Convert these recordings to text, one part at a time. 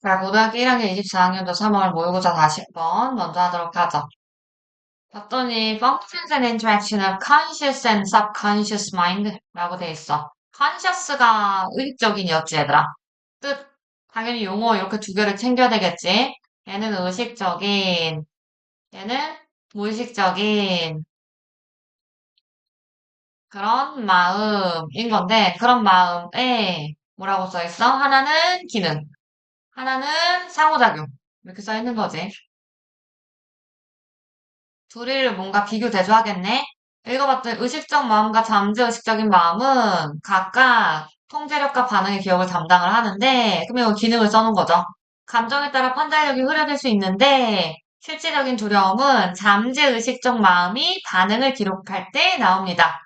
자, 고등학교 1학년 24학년도 3월 모의고사 40번 먼저 하도록 하죠. 봤더니 Functions and Interaction of Conscious and Subconscious Mind 라고 돼 있어. Conscious가 의식적인이었지, 얘들아. 뜻, 당연히 용어 이렇게 두 개를 챙겨야 되겠지. 얘는 의식적인, 얘는 무의식적인 그런 마음인 건데, 그런 마음에 뭐라고 써 있어? 하나는 기능, 하나는 상호작용. 이렇게 써 있는 거지. 둘이를 뭔가 비교 대조하겠네? 읽어봤더니 의식적 마음과 잠재의식적인 마음은 각각 통제력과 반응의 기억을 담당을 하는데, 그러면 이거 기능을 써놓은 거죠. 감정에 따라 판단력이 흐려질 수 있는데, 실질적인 두려움은 잠재의식적 마음이 반응을 기록할 때 나옵니다.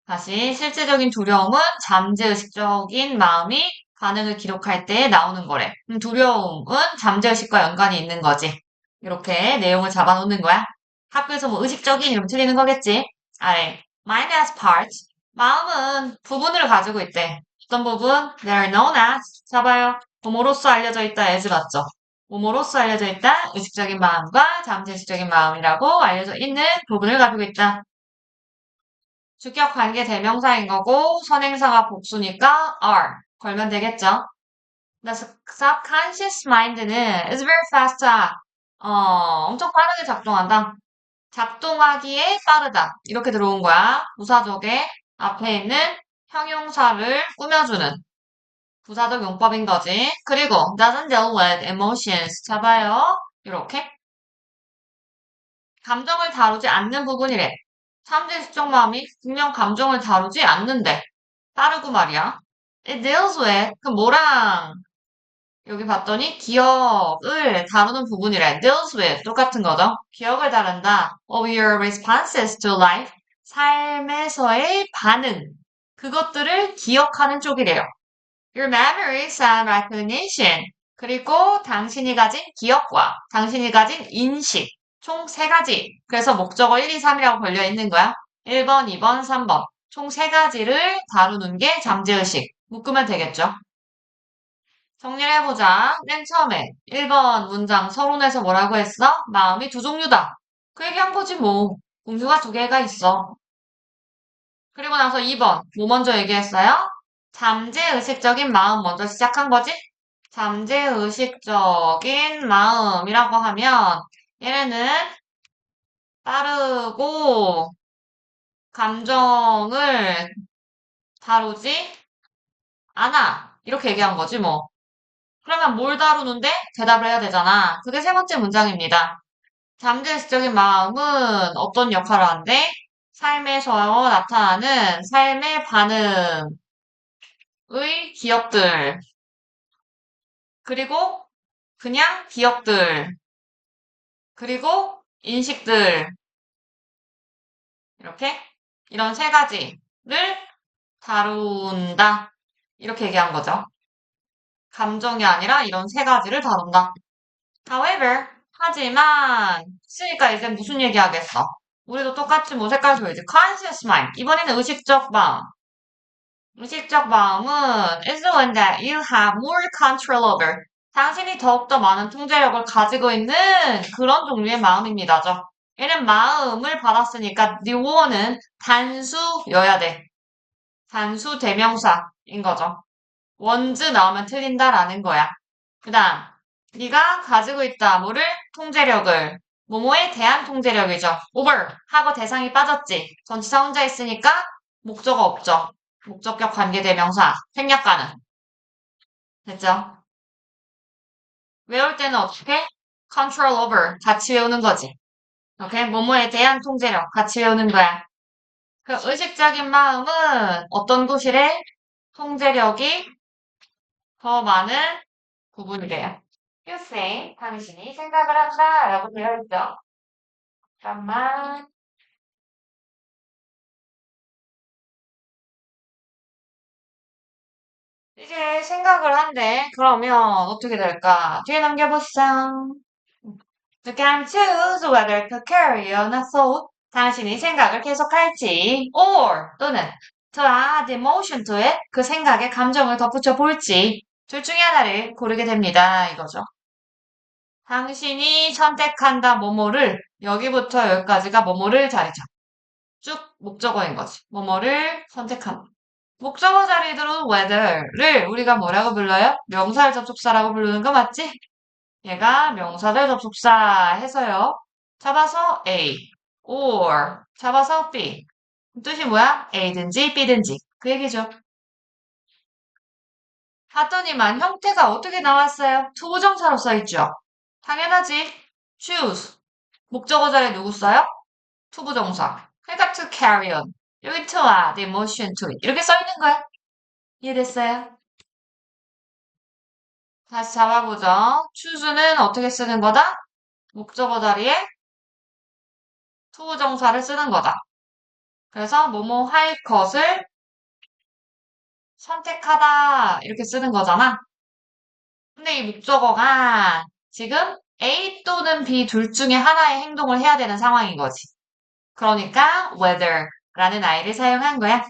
다시, 실질적인 두려움은 잠재의식적인 마음이 반응을 기록할 때 나오는 거래. 두려움은 잠재의식과 연관이 있는 거지. 이렇게 내용을 잡아놓는 거야. 학교에서 뭐 의식적인 이러면 틀리는 거겠지. 아래. Mind has parts. 마음은 부분을 가지고 있대. 어떤 부분? They are known as. 잡아요. 뭐뭐로서 알려져 있다. as 맞죠? 뭐뭐로서 알려져 있다. 의식적인 마음과 잠재의식적인 마음이라고 알려져 있는 부분을 가지고 있다. 주격 관계 대명사인 거고 선행사가 복수니까 are 걸면 되겠죠. The subconscious mind는 is very fast. 엄청 빠르게 작동한다. 작동하기에 빠르다. 이렇게 들어온 거야. 부사적의 앞에 있는 형용사를 꾸며주는 부사적 용법인 거지. 그리고 doesn't deal with emotions. 잡아요. 이렇게. 감정을 다루지 않는 부분이래. 잠재의식적 마음이 분명 감정을 다루지 않는데. 빠르고 말이야. It deals with, 그 뭐랑 여기 봤더니 기억을 다루는 부분이래. deals with 똑같은 거죠. 기억을 다룬다. of your responses to life. 삶에서의 반응. 그것들을 기억하는 쪽이래요. your memories and recognition. 그리고 당신이 가진 기억과 당신이 가진 인식. 총 세 가지. 그래서 목적어 1, 2, 3이라고 걸려 있는 거야. 1번, 2번, 3번. 총 세 가지를 다루는 게 잠재의식. 묶으면 되겠죠. 정리를 해보자. 맨 처음에 1번 문장 서론에서 뭐라고 했어? 마음이 두 종류다. 그 얘기한 거지 뭐. 종류가 두 개가 있어. 그리고 나서 2번 뭐 먼저 얘기했어요? 잠재의식적인 마음 먼저 시작한 거지? 잠재의식적인 마음이라고 하면 얘네는 빠르고 감정을 다루지 않아. 이렇게 얘기한 거지 뭐. 그러면 뭘 다루는데 대답을 해야 되잖아. 그게 세 번째 문장입니다. 잠재의식적인 마음은 어떤 역할을 하는데? 삶에서 나타나는 삶의 반응의 기억들, 그리고 그냥 기억들, 그리고 인식들, 이렇게 이런 세 가지를 다룬다. 이렇게 얘기한 거죠. 감정이 아니라 이런 세 가지를 다룬다. However, 하지만, 쓰니까 이제 무슨 얘기 하겠어? 우리도 똑같이 뭐 색깔 줘야지. Conscious mind. 이번에는 의식적 마음. 의식적 마음은 is the one that you have more control over. 당신이 더욱더 많은 통제력을 가지고 있는 그런 종류의 마음입니다죠. 얘는 마음을 받았으니까 네오는 단수여야 돼. 단수 대명사인 거죠. 원즈 나오면 틀린다라는 거야. 그 다음, 네가 가지고 있다. 뭐를? 통제력을. 뭐뭐에 대한 통제력이죠. over 하고 대상이 빠졌지. 전치사 혼자 있으니까 목적어 없죠. 목적격 관계대명사. 생략가는. 됐죠? 외울 때는 어떻게? control over. 같이 외우는 거지. 오케이? 뭐뭐에 대한 통제력. 같이 외우는 거야. 그 의식적인 마음은 어떤 곳이래? 통제력이 더 많은 부분이래요. 글쎄, 당신이 생각을 한다 라고 되어 있죠. 잠깐만. 이제 생각을 한대. 그러면 어떻게 될까? 뒤에 넘겨보세요. You can choose whether to carry on a thought. 당신이 생각을 계속할지, or 또는 to add emotion to it. 그 생각에 감정을 덧붙여 볼지. 둘 중에 하나를 고르게 됩니다. 이거죠. 당신이 선택한다 뭐뭐를 여기부터 여기까지가 뭐뭐를 자리죠. 쭉 목적어인 거지. 뭐뭐를 선택한다. 목적어 자리에 들어온 whether를 우리가 뭐라고 불러요? 명사절 접속사라고 부르는 거 맞지? 얘가 명사절 접속사 해서요. 잡아서 A, or 잡아서 B. 뜻이 뭐야? A든지 B든지. 그 얘기죠. 하더니만 형태가 어떻게 나왔어요? 투부정사로 써있죠. 당연하지. choose. 목적어 자리에 누구 써요? 투부정사. 그러니까 to carry on. 여기 to add emotion to it. 이렇게 써있는 거야. 이해됐어요? 다시 잡아보죠. choose는 어떻게 쓰는 거다? 목적어 자리에 투부정사를 쓰는 거다. 그래서 뭐뭐 할 것을 선택하다 이렇게 쓰는 거잖아. 근데 이 목적어가 지금 A 또는 B 둘 중에 하나의 행동을 해야 되는 상황인 거지. 그러니까 whether라는 I를 사용한 거야.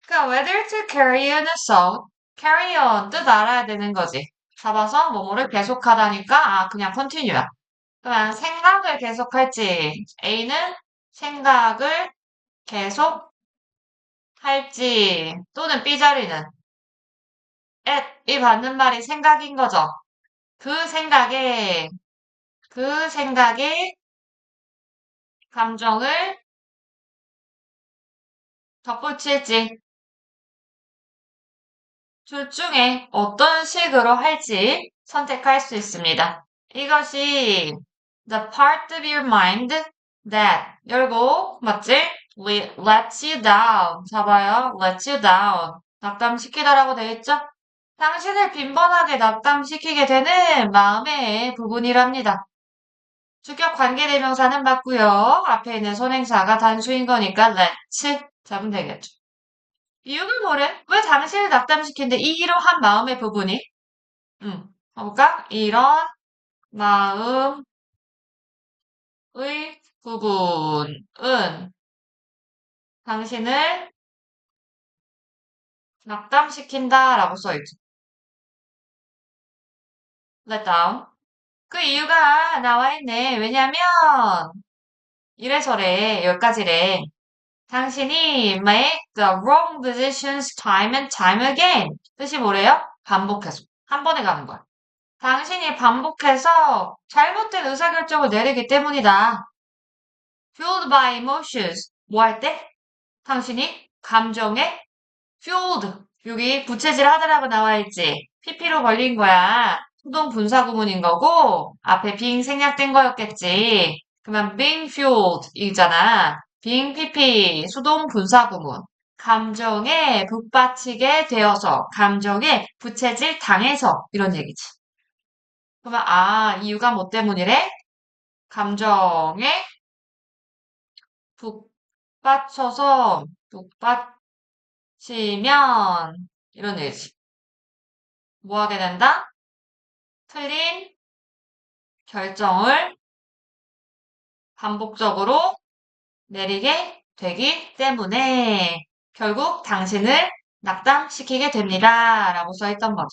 그러니까 whether to carry on assault, carry on 뜻 알아야 되는 거지. 잡아서 뭐뭐를 계속하다니까 그냥 continue야. 그러면 생각을 계속할지 A는 생각을 계속 할지 또는 B 자리는 at이 받는 말이 생각인 거죠. 그 생각에 그 생각에 감정을 덧붙일지 둘 중에 어떤 식으로 할지 선택할 수 있습니다. 이것이 the part of your mind that 열고 맞지? lets you down 잡아요. lets you down 낙담시키다라고 되어 있죠? 당신을 빈번하게 낙담시키게 되는 마음의 부분이랍니다. 주격 관계대명사는 맞고요. 앞에 있는 선행사가 단수인 거니까 let's 잡으면 되겠죠. 이유가 뭐래? 왜 당신을 낙담시키는데 이러한 마음의 부분이? 가볼까? 이런 마음의 부분은 당신을 낙담시킨다라고 써있죠. let down. 그 이유가 나와 있네. 왜냐면 이래저래 여기까지래. 당신이 make the wrong decisions time and time again. 뜻이 뭐래요? 반복해서. 한 번에 가는 거야. 당신이 반복해서 잘못된 의사결정을 내리기 때문이다. fueled by emotions. 뭐 할 때? 당신이 감정에 fueled. 여기 부채질 하다라고 나와 있지. PP로 걸린 거야. 수동 분사 구문인 거고 앞에 being 생략된 거였겠지. 그러면 being fueled 이잖아. being PP 수동 분사 구문. 감정에 북받치게 되어서 감정에 부채질 당해서 이런 얘기지. 그러면 이유가 뭐 때문이래? 감정에 북받쳐서 북받치면 이런 얘기지. 뭐 하게 된다? 틀린 결정을 반복적으로 내리게 되기 때문에 결국 당신을 낙담시키게 됩니다. 라고 써있던 거죠.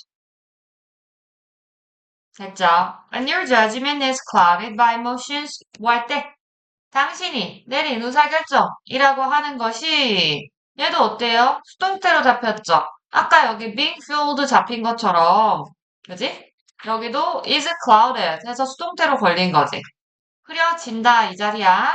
됐죠? When your judgment is clouded by emotions, 뭐 할 때? 당신이 내린 의사결정이라고 하는 것이 얘도 어때요? 수동태로 잡혔죠? 아까 여기 being fueled 잡힌 것처럼 그지? 여기도 is clouded 해서 수동태로 걸린 거지. 흐려진다 이 자리야.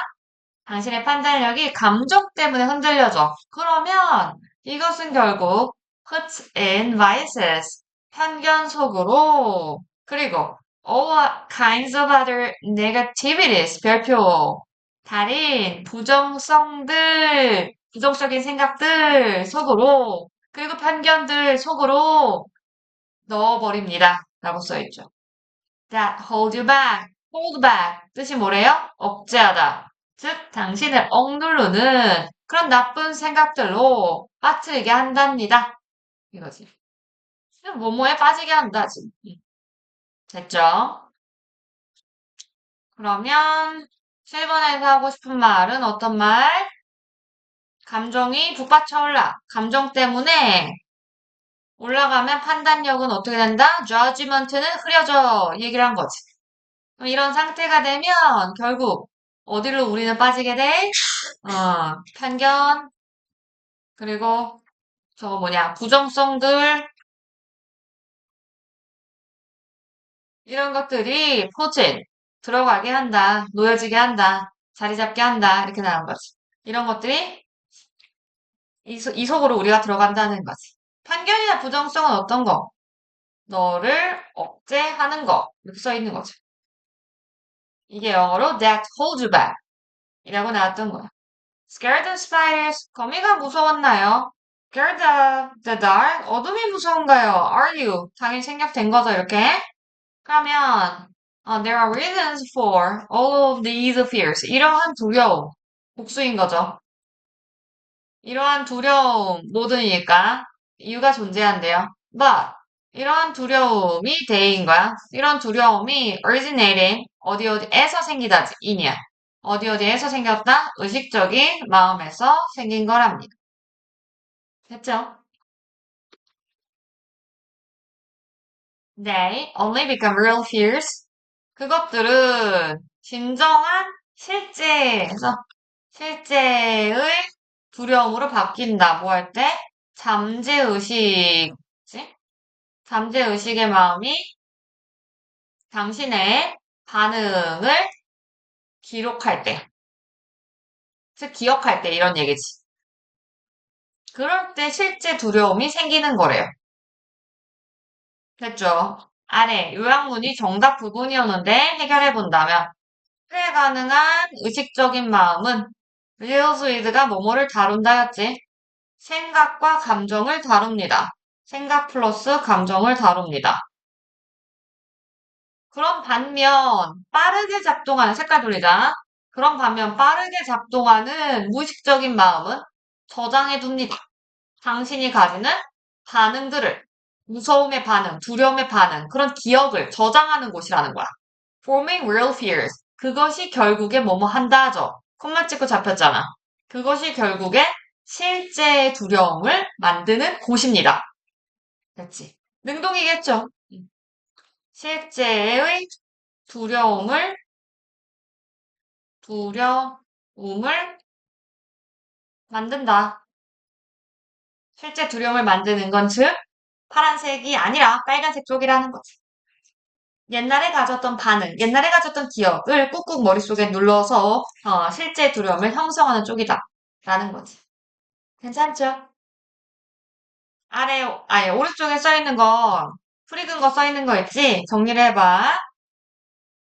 당신의 판단력이 감정 때문에 흔들려져. 그러면 이것은 결국 puts in biases, 편견 속으로 그리고 all kinds of other negativities, 별표, 다른 부정성들, 부정적인 생각들 속으로 그리고 편견들 속으로 넣어버립니다. 라고 써있죠. That hold you back, hold back 뜻이 뭐래요? 억제하다. 즉, 당신을 억누르는 그런 나쁜 생각들로 빠뜨리게 한답니다. 이거지. 뭐뭐에 빠지게 한다, 지금. 됐죠? 그러면 7번에서 하고 싶은 말은 어떤 말? 감정이 북받쳐 올라. 감정 때문에 올라가면 판단력은 어떻게 된다? judgment는 흐려져. 이 얘기를 한 거지. 그럼 이런 상태가 되면 결국 어디로 우리는 빠지게 돼? 편견, 그리고 저거 뭐냐, 부정성들, 이런 것들이 포진, 들어가게 한다, 놓여지게 한다, 자리 잡게 한다, 이렇게 나온 거지. 이런 것들이 이 속으로 우리가 들어간다는 거지. 편견이나 부정성은 어떤 거? 너를 억제하는 거. 이렇게 써 있는 거죠. 이게 영어로 that hold you back 이라고 나왔던 거야. Scared of spiders. 거미가 무서웠나요? Scared of the dark. 어둠이 무서운가요? Are you? 당연히 생략된 거죠, 이렇게. 그러면 there are reasons for all of these fears. 이러한 두려움. 복수인 거죠. 이러한 두려움 모든이니까 이유가 존재한대요. But 이러한 두려움이 대인 거야. 이런 두려움이 originating 어디에서 생기다지 인이야. 어디에서 생겼다? 의식적인 마음에서 생긴 거랍니다. 됐죠? They only become real fears. 그것들은 진정한 실제의 두려움으로 바뀐다. 뭐 할 때? 잠재의식, 그치? 잠재의식의 마음이 당신의 반응을 기록할 때, 즉 기억할 때 이런 얘기지. 그럴 때 실제 두려움이 생기는 거래요. 됐죠? 아래 요약문이 정답 부분이었는데 해결해 본다면 실현 가능한 의식적인 마음은 deals with가 뭐뭐를 다룬다였지. 생각과 감정을 다룹니다. 생각 플러스 감정을 다룹니다. 그런 반면 빠르게 작동하는 색깔 돌리자. 그런 반면 빠르게 작동하는 무의식적인 마음은 저장해 둡니다. 당신이 가지는 반응들을 무서움의 반응, 두려움의 반응, 그런 기억을 저장하는 곳이라는 거야. Forming real fears. 그것이 결국에 뭐뭐 한다 하죠. 콤마 찍고 잡혔잖아. 그것이 결국에 실제의 두려움을 만드는 곳입니다. 그렇지. 능동이겠죠. 실제의 두려움을, 두려움을 만든다. 실제 두려움을 만드는 건 즉, 파란색이 아니라 빨간색 쪽이라는 거지. 옛날에 가졌던 반응, 옛날에 가졌던 기억을 꾹꾹 머릿속에 눌러서 실제 두려움을 형성하는 쪽이다. 라는 거지. 괜찮죠? 아니, 오른쪽에 써 있는 거, 풀익은 거 써 있는 거 있지? 정리를 해봐.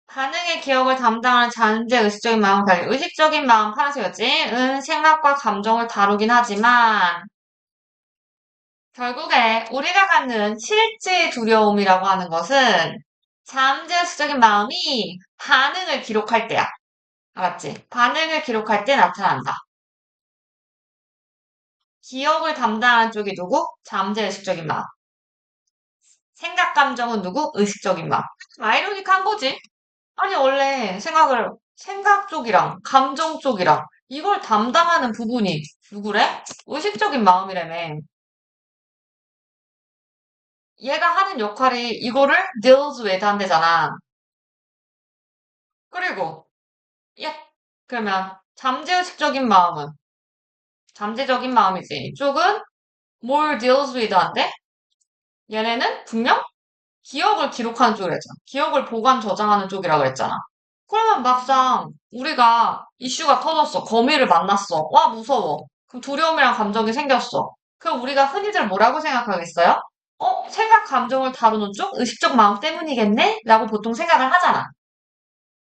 반응의 기억을 담당하는 잠재 의식적인 마음 관리. 의식적인 마음 파란색이었지? 은 생각과 감정을 다루긴 하지만, 결국에 우리가 갖는 실제 두려움이라고 하는 것은 잠재 의식적인 마음이 반응을 기록할 때야. 알았지? 반응을 기록할 때 나타난다. 기억을 담당하는 쪽이 누구? 잠재 의식적인 마음. 생각, 감정은 누구? 의식적인 마음. 아이러니한 거지. 아니, 원래 생각 쪽이랑 감정 쪽이랑 이걸 담당하는 부분이 누구래? 의식적인 마음이라며. 얘가 하는 역할이 이거를 deals with 한대잖아. 그리고, 예, 그러면 잠재의식적인 마음은, 잠재적인 마음이지. 이쪽은 뭘 deals with 한대? 얘네는 분명 기억을 기록하는 쪽이랬잖아. 기억을 보관 저장하는 쪽이라 그랬잖아. 그러면 막상 우리가 이슈가 터졌어. 거미를 만났어. 와, 무서워. 그럼 두려움이랑 감정이 생겼어. 그럼 우리가 흔히들 뭐라고 생각하겠어요? 생각, 감정을 다루는 쪽? 의식적 마음 때문이겠네? 라고 보통 생각을 하잖아.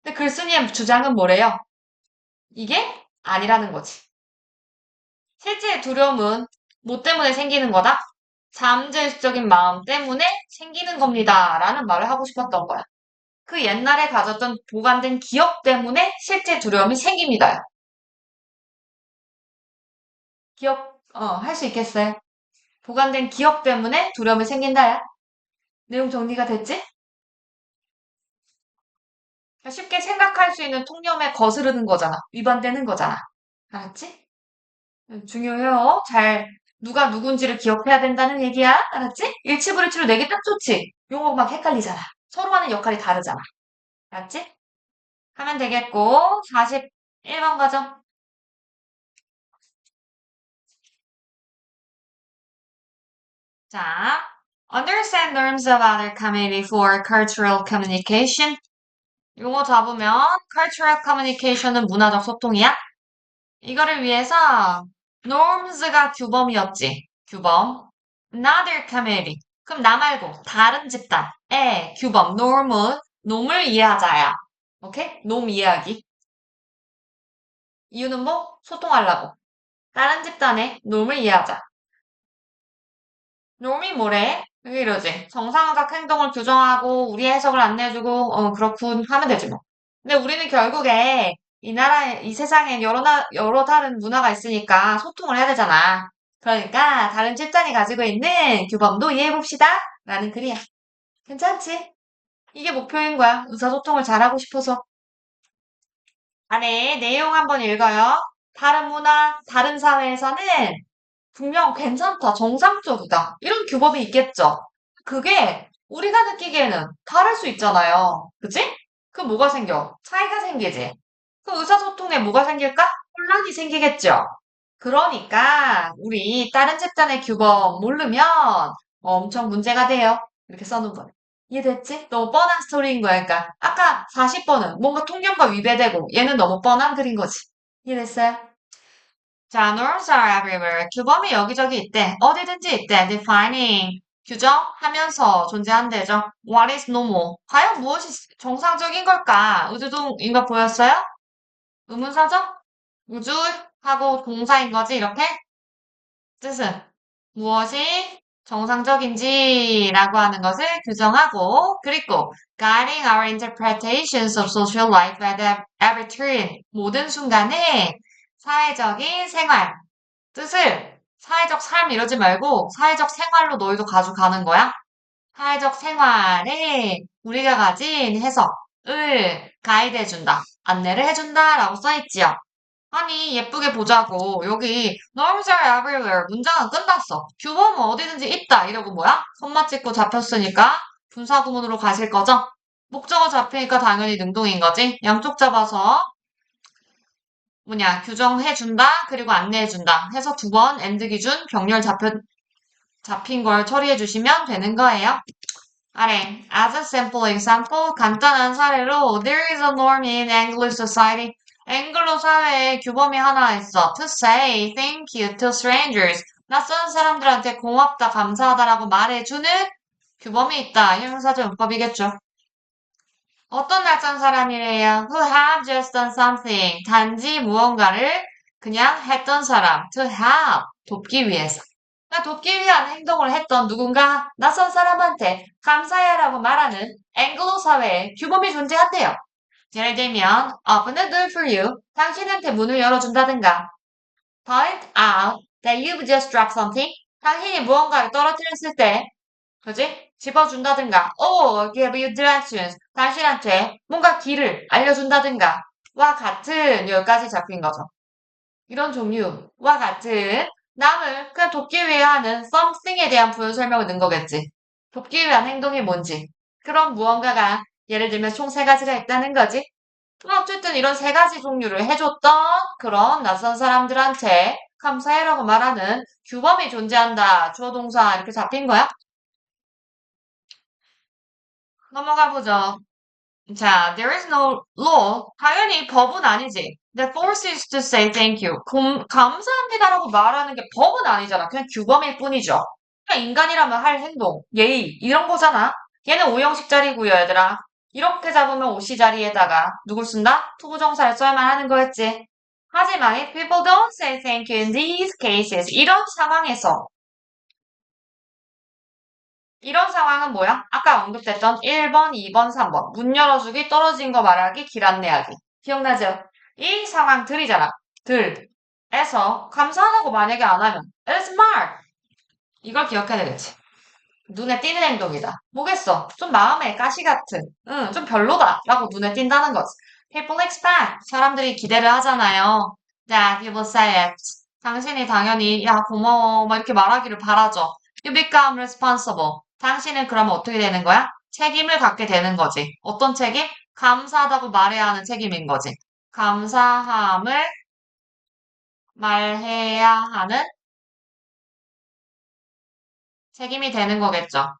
근데 글쓴이의 주장은 뭐래요? 이게 아니라는 거지. 실제 두려움은 뭐 때문에 생기는 거다? 잠재의식적인 마음 때문에 생기는 겁니다. 라는 말을 하고 싶었던 거야. 그 옛날에 가졌던 보관된 기억 때문에 실제 두려움이 생깁니다. 할 수 있겠어요? 보관된 기억 때문에 두려움이 생긴다야. 내용 정리가 됐지? 그러니까 쉽게 생각할 수 있는 통념에 거스르는 거잖아. 위반되는 거잖아. 알았지? 중요해요. 잘 누가 누군지를 기억해야 된다는 얘기야. 알았지? 일치불일치로 내기 딱 좋지. 용어 막 헷갈리잖아. 서로 하는 역할이 다르잖아. 알았지? 하면 되겠고, 41번 가죠. 자, understand norms of other community for cultural communication. 용어 잡으면 cultural communication은 문화적 소통이야. 이거를 위해서 norms가 규범이었지. 규범. another community. 그럼 나 말고 다른 집단의 규범, norm은 놈을 이해하자야. 오케이? 놈 이해하기. 이유는 뭐? 소통하려고. 다른 집단의 놈을 이해하자. 놈이 뭐래? 왜 이러지? 정상적 행동을 규정하고 우리 해석을 안내해주고 그렇군 하면 되지 뭐. 근데 우리는 결국에 이 나라에 이 세상에 여러 다른 문화가 있으니까 소통을 해야 되잖아. 그러니까 다른 집단이 가지고 있는 규범도 이해해봅시다. 라는 글이야. 괜찮지? 이게 목표인 거야. 의사소통을 잘하고 싶어서. 안에 내용 한번 읽어요. 다른 문화, 다른 사회에서는 분명 괜찮다, 정상적이다. 이런 규범이 있겠죠. 그게 우리가 느끼기에는 다를 수 있잖아요. 그치? 그 뭐가 생겨? 차이가 생기지. 그 의사소통에 뭐가 생길까? 혼란이 생기겠죠. 그러니까 우리 다른 집단의 규범 모르면 엄청 문제가 돼요. 이렇게 써놓은 거예요. 이해됐지? 너무 뻔한 스토리인 거야. 그러니까 아까 40번은 뭔가 통념과 위배되고 얘는 너무 뻔한 글인 거지. 이해됐어요? 자, norms are everywhere. 규범이 여기저기 있대. 어디든지 있대. defining. 규정하면서 존재한대죠. What is normal? 과연 무엇이 정상적인 걸까? 우주동인 거 보였어요? 의문사죠? 우주하고 동사인 거지, 이렇게? 뜻은 무엇이 정상적인지라고 하는 것을 규정하고, 그리고 guiding our interpretations of social life at every turn. 모든 순간에 사회적인 생활, 뜻을 사회적 삶 이러지 말고 사회적 생활로 너희도 가져가는 거야. 사회적 생활에 우리가 가진 해석을 가이드 해준다. 안내를 해준다라고 써있지요. 아니 예쁘게 보자고 여기 norms are everywhere 문장은 끝났어. 규범은 어디든지 있다 이러고 뭐야? 손맛 찍고 잡혔으니까 분사구문으로 가실 거죠? 목적어 잡히니까 당연히 능동인 거지. 양쪽 잡아서 규정해준다 그리고 안내해준다 해서 두 번 엔드 기준 병렬 잡힌 걸 처리해 주시면 되는 거예요. 아래 as a simple example 간단한 사례로 there is a norm in English society. 앵글로 사회에 규범이 하나 있어. To say thank you to strangers. 낯선 사람들한테 고맙다, 감사하다라고 말해주는 규범이 있다. 형용사적 용법이겠죠. 어떤 낯선 사람이래요? Who have just done something. 단지 무언가를 그냥 했던 사람. To help. 돕기 위해서. 그러니까 돕기 위한 행동을 했던 누군가 낯선 사람한테 감사해라고 말하는 앵글로 사회에 규범이 존재한대요. 예를 들면 open the door for you. 당신한테 문을 열어준다든가 point out that you've just dropped something. 당신이 무언가를 떨어뜨렸을 때 그지? 집어준다든가 or give you directions. 당신한테 뭔가 길을 알려준다든가 와 같은 여기까지 잡힌 거죠. 이런 종류와 같은 남을 그냥 돕기 위해 하는 something에 대한 부연 설명을 넣은 거겠지. 돕기 위한 행동이 뭔지. 그런 무언가가 예를 들면 총 세 가지가 있다는 거지. 어쨌든 이런 세 가지 종류를 해줬던 그런 낯선 사람들한테 감사해라고 말하는 규범이 존재한다. 주어 동사 이렇게 잡힌 거야. 넘어가 보죠. 자, there is no law. 당연히 법은 아니지. That forces to say thank you. 감사합니다라고 말하는 게 법은 아니잖아. 그냥 규범일 뿐이죠. 그냥 인간이라면 할 행동, 예의 이런 거잖아. 얘는 오형식 자리고요, 얘들아. 이렇게 잡으면 오시 자리에다가 누굴 쓴다? 투부정사를 써야만 하는 거였지. 하지만 if people don't say thank you in these cases, 이런 상황에서 이런 상황은 뭐야? 아까 언급됐던 1번, 2번, 3번. 문 열어주기, 떨어진 거 말하기, 길 안내하기. 기억나죠? 이 상황들이잖아. 들에서 감사하다고 만약에 안 하면 It's smart. 이걸 기억해야 되겠지. 눈에 띄는 행동이다. 뭐겠어? 좀 마음에 가시 같은. 응, 좀 별로다. 라고 눈에 띈다는 거지. People expect. 사람들이 기대를 하잖아요. That you will say it. 당신이 당연히, 야, 고마워. 막 이렇게 말하기를 바라죠. You become responsible. 당신은 그러면 어떻게 되는 거야? 책임을 갖게 되는 거지. 어떤 책임? 감사하다고 말해야 하는 책임인 거지. 감사함을 말해야 하는 책임이 되는 거겠죠.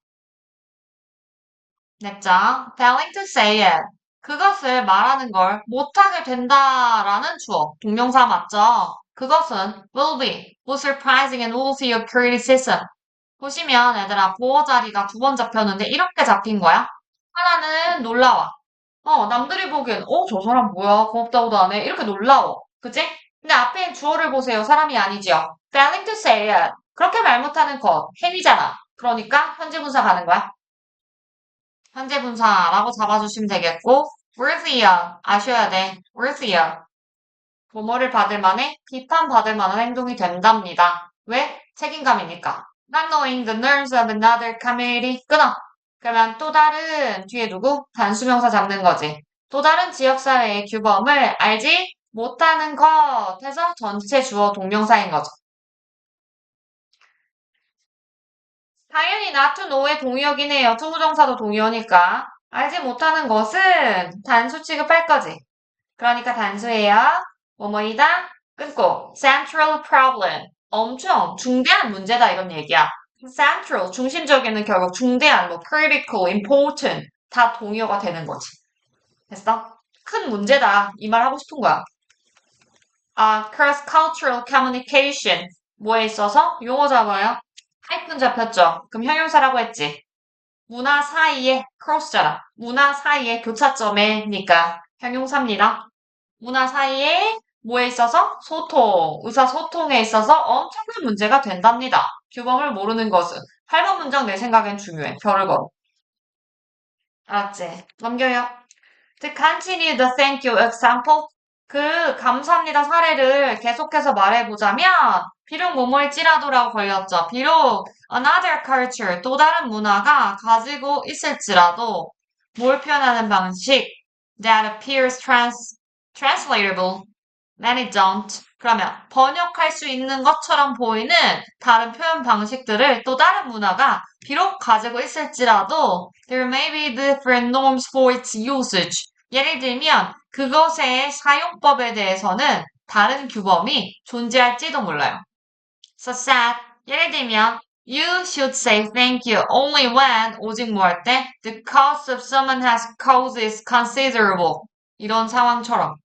냈죠? Failing to say it. 그것을 말하는 걸 못하게 된다라는 주어. 동명사 맞죠? 그것은 will be, will surprising and worthy of criticism. 보시면 얘들아 보어 자리가 두 번 잡혔는데 이렇게 잡힌 거야. 하나는 놀라워. 남들이 보기엔 저 사람 뭐야 고맙다고도 안 해. 이렇게 놀라워. 그치? 근데 앞에 있는 주어를 보세요. 사람이 아니지요. Failing to say it. 그렇게 말 못하는 것. 행위잖아. 그러니까 현재 분사 가는 거야. 현재 분사라고 잡아주시면 되겠고 worthy야. 아셔야 돼. worthy야. 뭐뭐를 받을 만해 비판받을 만한 행동이 된답니다. 왜? 책임감이니까. Not knowing the nerves of another community. 끊어. 그러면 또 다른 뒤에 누구? 단수명사 잡는 거지. 또 다른 지역사회의 규범을 알지 못하는 것 해서 전체 주어 동명사인 거죠. 당연히 not to know의 동의어긴 해요. 투부정사도 동의어니까. 알지 못하는 것은 단수 취급할 거지. 그러니까 단수예요. 뭐뭐이다 끊고 central problem 엄청 중대한 문제다 이런 얘기야. central 중심적에는 결국 중대한 뭐 critical, important 다 동의어가 되는 거지. 됐어? 큰 문제다 이 말 하고 싶은 거야. cross cultural communication 뭐에 있어서 용어 잡아요. 하이픈 잡혔죠. 그럼 형용사라고 했지. 문화 사이에 cross잖아. 문화 사이에 교차점에니까 형용사입니다. 문화 사이에 뭐에 있어서? 소통, 의사소통에 있어서 엄청난 문제가 된답니다. 규범을 모르는 것은. 8번 문장 내 생각엔 중요해. 별을 걸어. 알았지? 넘겨요. To continue the thank you example. 그 감사합니다 사례를 계속해서 말해보자면 비록 뭐뭐일지라도라고 걸렸죠. 비록 another culture, 또 다른 문화가 가지고 있을지라도 뭘 표현하는 방식 that appears translatable many don't. 그러면 번역할 수 있는 것처럼 보이는 다른 표현 방식들을 또 다른 문화가 비록 가지고 있을지라도 there may be different norms for its usage. 예를 들면 그것의 사용법에 대해서는 다른 규범이 존재할지도 몰라요. Such that 예를 들면 you should say thank you only when 오직 뭐 할 때 the cost of someone has caused is considerable. 이런 상황처럼.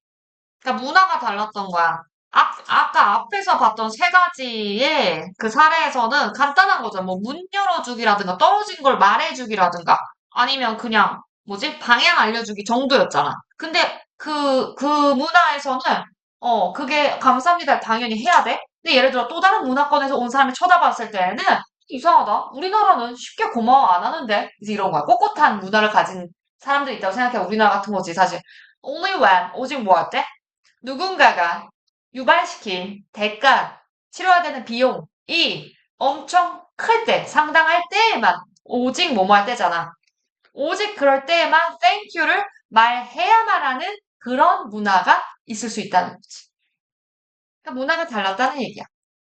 그러니까 문화가 달랐던 거야. 아까 앞에서 봤던 세 가지의 그 사례에서는 간단한 거죠. 뭐 문 열어주기라든가 떨어진 걸 말해주기라든가 아니면 그냥 뭐지? 방향 알려주기 정도였잖아. 근데 그 문화에서는 그게 감사합니다. 당연히 해야 돼. 근데 예를 들어 또 다른 문화권에서 온 사람이 쳐다봤을 때는 이상하다. 우리나라는 쉽게 고마워 안 하는데. 이제 이런 거야. 꼿꼿한 문화를 가진 사람들이 있다고 생각해. 우리나라 같은 거지, 사실. Only when, 오직 뭐 할 때? 누군가가 유발시킨 대가, 치러야 되는 비용이 엄청 클 때, 상당할 때에만, 오직 뭐뭐 할 때잖아. 오직 그럴 때에만 땡큐를 말해야만 하는 그런 문화가 있을 수 있다는 거지. 그러니까 문화가 달랐다는 얘기야.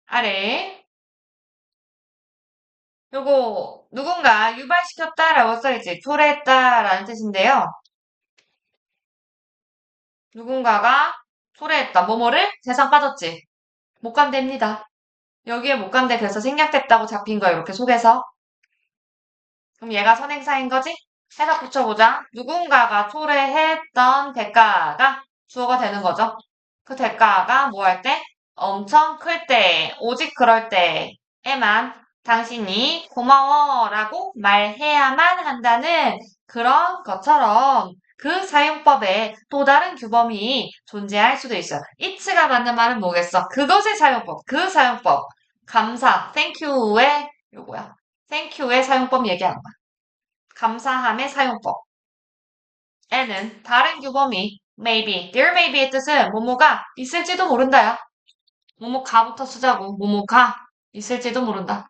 아래, 요거, 누군가 유발시켰다라고 써있지. 초래했다라는 뜻인데요. 누군가가 초래했다. 뭐뭐를? 세상 빠졌지. 못 간답니다. 여기에 못 간대 그래서 생략됐다고 잡힌 거야 이렇게 속에서. 그럼 얘가 선행사인 거지? 해석 붙여보자. 누군가가 초래했던 대가가 주어가 되는 거죠. 그 대가가 뭐 할 때? 엄청 클 때, 오직 그럴 때에만 당신이 고마워라고 말해야만 한다는 그런 것처럼 그 사용법에 또 다른 규범이 존재할 수도 있어요. it가 맞는 말은 뭐겠어? 그것의 사용법, 그 사용법. 감사, thank you의 요거야. thank you의 사용법 얘기하는 거야. 감사함의 사용법. 에는 다른 규범이 maybe, there may be의 뜻은 뭐뭐가 있을지도 모른다야. 뭐뭐가부터 쓰자고. 뭐뭐가 있을지도 모른다.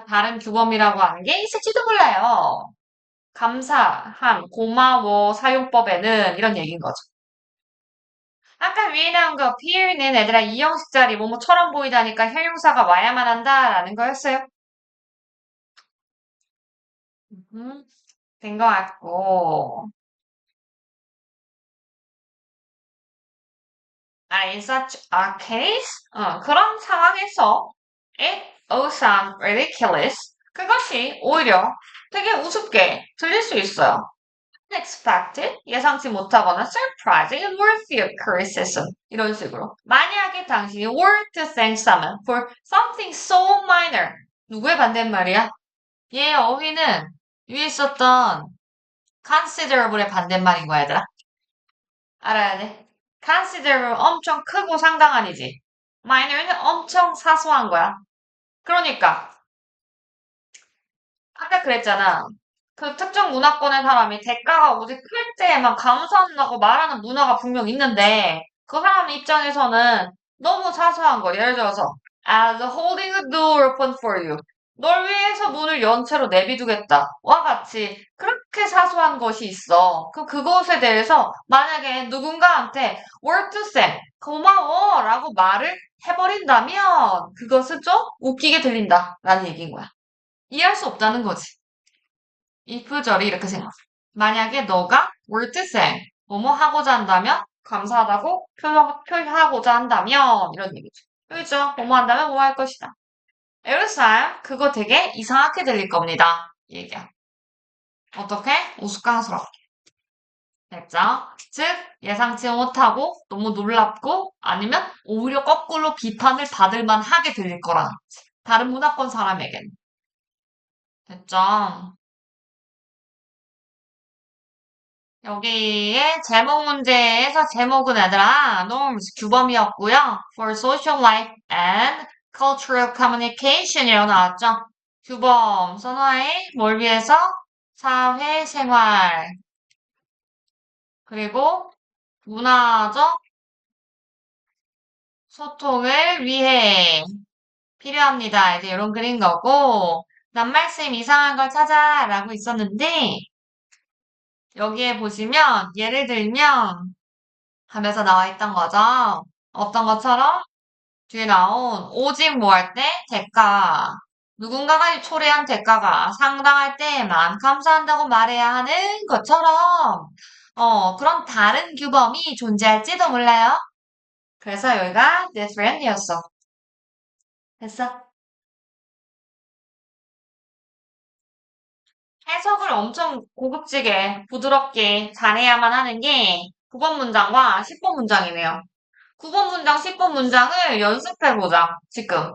다른 규범이라고 하는 게 있을지도 몰라요. 감사함, 고마워 사용법에는 이런 얘기인 거죠. 아까 위에 나온 거 appear는 애들아 이형식 자리 뭐뭐처럼 보이다니까 형용사가 와야만 한다라는 거였어요. 된 거 같고. In such a case, 그런 상황에서 it all sounds ridiculous. 그것이 오히려 되게 우습게 들릴 수 있어요. Unexpected, 예상치 못하거나 surprising and worthy of criticism. 이런 식으로. 만약에 당신이 were to thank someone for something so minor. 누구의 반대말이야? 얘 어휘는 위에 있었던 considerable의 반대말인 거야, 얘들아. 알아야 돼. considerable 엄청 크고 상당한이지. minor는 엄청 사소한 거야. 그러니까 아까 그랬잖아. 그 특정 문화권의 사람이 대가가 오직 클 때에만 감사한다고 말하는 문화가 분명 있는데 그 사람 입장에서는 너무 사소한 거. 예를 들어서 as holding a door open for you. 널 위해서 문을 연 채로 내비두겠다. 와 같이 그렇게 사소한 것이 있어. 그럼 그것에 대해서 만약에 누군가한테 word to say 고마워 라고 말을 해버린다면 그것은 좀 웃기게 들린다 라는 얘기인 거야. 이해할 수 없다는 거지. if절이 이렇게 생각. 만약에 너가 were to say 뭐뭐 하고자 한다면 감사하다고 표현하고자 한다면 이런 얘기죠. 그렇죠? 뭐뭐 한다면 뭐뭐 할 것이다. 에르사야 그거 되게 이상하게 들릴 겁니다. 얘기야. 어떻게? 우스꽝스럽게. 됐죠? 즉 예상치 못하고 너무 놀랍고 아니면 오히려 거꾸로 비판을 받을 만하게 들릴 거라는 거지. 다른 문화권 사람에게는. 됐죠? 여기에 제목 문제에서 제목은 얘들아 norms 규범이었고요. for social life and cultural communication이라고 나왔죠. 규범 선호의 뭘 위해서? 사회생활 그리고 문화적 소통을 위해 필요합니다. 이제 이런 그린 거고 낱말씀 이상한 걸 찾아라고 있었는데 여기에 보시면 예를 들면 하면서 나와 있던 거죠. 어떤 것처럼 뒤에 나온 오직 뭐 할 때 대가 누군가가 초래한 대가가 상당할 때에만 감사한다고 말해야 하는 것처럼 그런 다른 규범이 존재할지도 몰라요. 그래서 여기가 different이었어. 됐어? 해석을 엄청 고급지게 부드럽게 잘해야만 하는 게 9번 문장과 10번 문장이네요. 9번 문장, 10번 문장을 연습해보자, 지금.